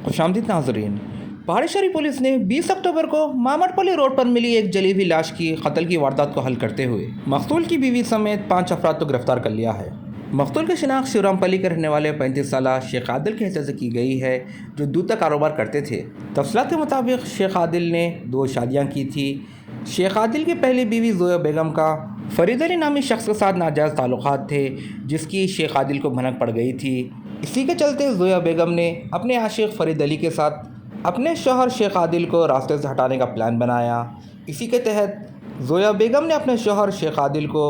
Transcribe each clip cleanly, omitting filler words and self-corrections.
खुशामदीद नाजरीन। पहाड़ी शरीफ पुलिस ने 20 अक्टूबर को मामटपल्ली रोड पर मिली एक जली हुई लाश की कत्ल की वारदात को हल करते हुए मकतूल की बीवी समेत 5 अफराद को गिरफ्तार कर लिया है। मकतूल की शिनाख्त शिवरामपल्ली के रहने वाले 35 साल शेख आदिल के हैसियत से की गई है, जो दूध का कारोबार करते थे। तफसीलात के मुताबिक शेख आदिल ने 2 शादियाँ की थी। शेख आदिल की पहली बीवी जोया बेगम का फरीद अली नामी शख्स के साथ नाजायज़ ताल्लुकात थे, जिसकी शेख आदिल को भनक पड़ गई थी। इसी के चलते जोया बेगम ने अपने आशिक फरीद अली के साथ अपने शौहर शेख आदिल को रास्ते से हटाने का प्लान बनाया। इसी के तहत जोया बेगम ने अपने शौहर शेख आदिल को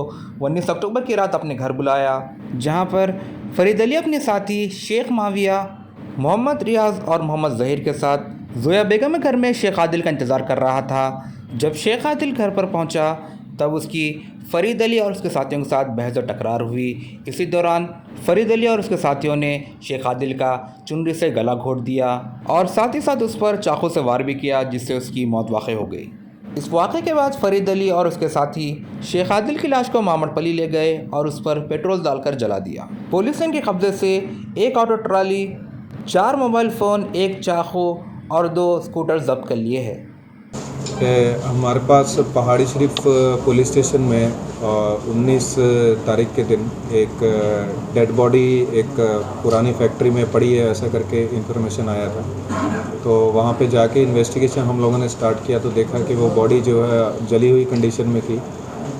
19 अक्टूबर की रात अपने घर बुलाया, जहां पर फरीद अली अपने साथी शेख माविया, मोहम्मद रियाज और मोहम्मद ज़हीर के साथ जोया बेगम के घर में शेख आदिल का इंतज़ार कर रहा था। जब शेख आदिल घर पर पहुंचा, तब उसकी फरीद अली और उसके साथियों के साथ बहस और टकरार हुई। इसी दौरान फरीद अली और उसके साथियों ने शेख आदिल का चुनरी से गला घोंट दिया और साथ ही साथ उस पर चाकू से वार भी किया, जिससे उसकी मौत वाक़ई हो गई। इस वाक़े के बाद फरीद अली और उसके साथी शेख आदिल की लाश को मामटपल्ली ले गए और उस पर पेट्रोल डालकर जला दिया। पुलिस ने इनके कब्जे से एक ऑटो ट्राली, 4 मोबाइल फ़ोन, 1 चाकू और 2 स्कूटर जब्त कर लिए हैं। हमारे पास पहाड़ी शरीफ पुलिस स्टेशन में 19 तारीख के दिन एक डेड बॉडी एक पुरानी फैक्ट्री में पड़ी है, ऐसा करके इंफॉर्मेशन आया था। तो वहाँ पे जाके इन्वेस्टिगेशन हम लोगों ने स्टार्ट किया तो देखा कि वो बॉडी जो है जली हुई कंडीशन में थी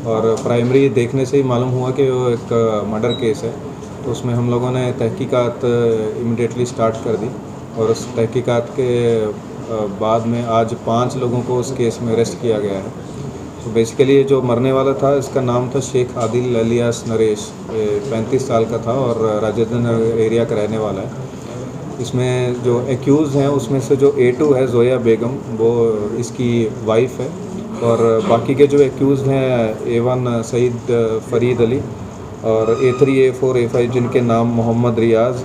और प्राइमरी देखने से ही मालूम हुआ कि वो एक मर्डर केस है। तो उसमें हम लोगों ने तहकीकात इमीडिएटली स्टार्ट कर दी और उस तहकीकात के बाद में आज 5 लोगों को उस केस में अरेस्ट किया गया है। तो बेसिकली जो मरने वाला था, इसका नाम था शेख आदिल अलियास नरेश, 35 साल का था और राजेंद्र नगर एरिया का रहने वाला है। इसमें जो एक्यूज़ हैं उसमें से जो A2 है जोया बेगम, वो इसकी वाइफ है और बाकी के जो एक्यूज़ हैं A1 सईद फरीद अली और A3 A4 A5 जिनके नाम मोहम्मद रियाज,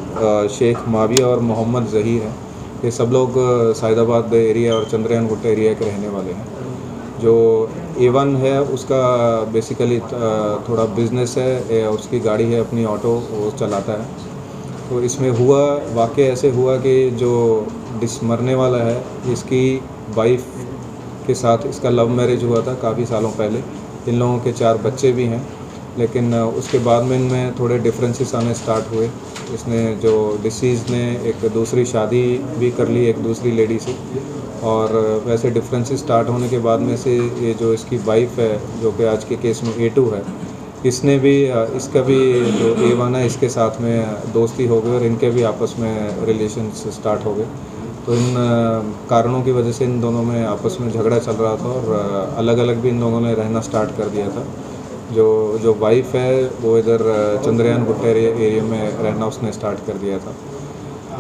शेख माविया और मोहम्मद ज़हीर हैं। ये सब लोग सैदाबाद एरिया और चंद्रयान गुट्टा एरिया के रहने वाले हैं। जो A1 है उसका बेसिकली थोड़ा बिजनेस है, उसकी गाड़ी है अपनी ऑटो, वो चलाता है। तो इसमें वाक़या ऐसे हुआ कि जो मरने वाला है, इसकी वाइफ के साथ इसका लव मैरिज हुआ था काफ़ी सालों पहले। इन लोगों के 4 बच्चे भी हैं, लेकिन उसके बाद में इनमें थोड़े डिफरेंसेस आने स्टार्ट हुए। इसने जो डिसीज़ ने एक दूसरी शादी भी कर ली एक दूसरी लेडी से, और वैसे डिफरेंसेस स्टार्ट होने के बाद में से ये जो इसकी वाइफ है, जो कि आज के केस में A2 है, इसने भी इसका भी जो A1 है इसके साथ में दोस्ती हो गई और इनके भी आपस में रिलेशंस स्टार्ट हो गए। तो इन कारणों की वजह से इन दोनों में आपस में झगड़ा चल रहा था और अलग अलग भी इन लोगों ने रहना स्टार्ट कर दिया था। जो वाइफ है वो इधर चंद्रयान गुट्टा एरिया में रहना उसने स्टार्ट कर दिया था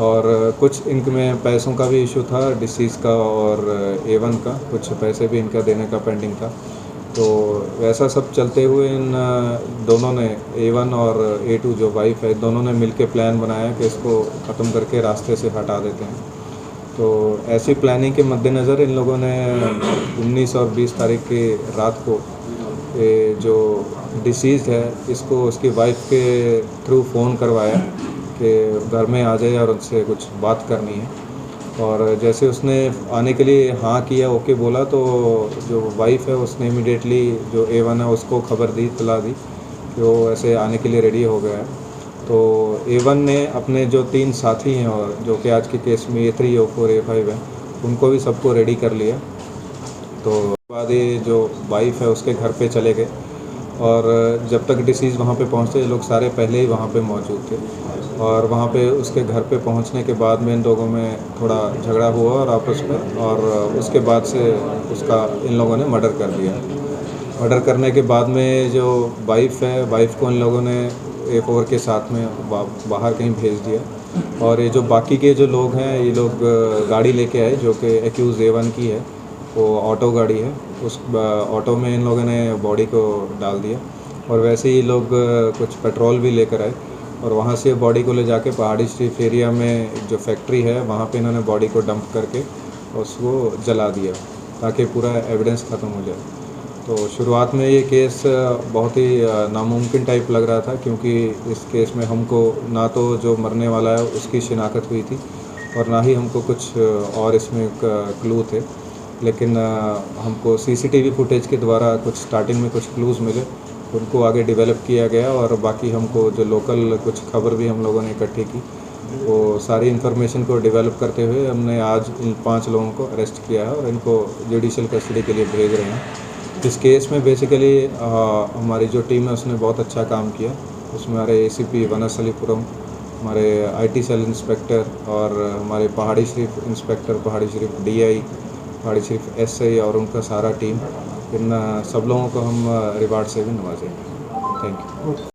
और कुछ इनमें पैसों का भी इशू था, डिसीज़ का और A1 का कुछ पैसे भी इनका देने का पेंडिंग था। तो वैसा सब चलते हुए इन दोनों ने A1 और A2 जो वाइफ है, दोनों ने मिलके प्लान बनाया कि इसको ख़त्म करके रास्ते से हटा देते हैं। तो ऐसी प्लानिंग के मद्देनज़र इन लोगों ने 19 और 20 तारीख की रात को ये जो डिसीज़ है इसको उसकी वाइफ के थ्रू फ़ोन करवाया कि घर में आ जाए और उनसे कुछ बात करनी है। और जैसे उसने आने के लिए हाँ किया, ओके बोला, तो जो वाइफ है उसने इमीडिएटली जो A1 है उसको खबर दी, इत्तला दी कि वो ऐसे आने के लिए रेडी हो गया है। तो A1 ने अपने जो 3 साथी हैं और जो कि आज के केस में A3 A4 A5 है, उनको भी सबको रेडी कर लिया। तो बाद ये जो वाइफ है उसके घर पे चले गए और जब तक डिसीज़ वहाँ पे पहुँचे, ये लोग सारे पहले ही वहाँ पे मौजूद थे और वहाँ पे उसके घर पे पहुँचने के बाद में इन लोगों में थोड़ा झगड़ा हुआ और आपस में, और उसके बाद से उसका इन लोगों ने मर्डर कर दिया। मर्डर करने के बाद में जो वाइफ है, वाइफ को इन लोगों ने A4 के साथ में बाहर कहीं भेज दिया और ये जो बाकी के जो लोग हैं, ये लोग गाड़ी लेके आए जो कि एक्यूज़ A1 की है, वो ऑटो गाड़ी है। उस ऑटो में इन लोगों ने बॉडी को डाल दिया और वैसे ही लोग कुछ पेट्रोल भी लेकर आए और वहाँ से बॉडी को ले जाके पहाड़ी शरीफ एरिया में जो फैक्ट्री है वहाँ पे इन्होंने बॉडी को डंप करके उसको जला दिया ताकि पूरा एविडेंस ख़त्म हो जाए। तो शुरुआत में ये केस बहुत ही नामुमकिन टाइप लग रहा था, क्योंकि इस केस में हमको ना तो जो मरने वाला है उसकी शिनाख्त हुई थी और ना ही हमको कुछ और इसमें क्लू थे। लेकिन हमको सीसीटीवी फुटेज के द्वारा कुछ स्टार्टिंग में कुछ क्लूज़ मिले, उनको आगे डेवलप किया गया और बाकी हमको जो लोकल कुछ खबर भी हम लोगों ने इकट्ठी की, वो सारी इन्फॉर्मेशन को डेवलप करते हुए हमने आज इन 5 लोगों को अरेस्ट किया है और इनको जुडिशल कस्टडी के लिए भेज रहे हैं। इस केस में बेसिकली हमारी जो टीम है उसने बहुत अच्छा काम किया। उसमें हमारे एसीपी वनस्थलीपुरम, हमारे आईटी सेल इंस्पेक्टर और हमारे पहाड़ी शरीफ इंस्पेक्टर, पहाड़ी शरीफ डीआई, पहाड़ी शरीफ एसआई और उनका सारा टीम, इन सब लोगों को हम रिवार्ड से भी नवाजेंगे। Thank you.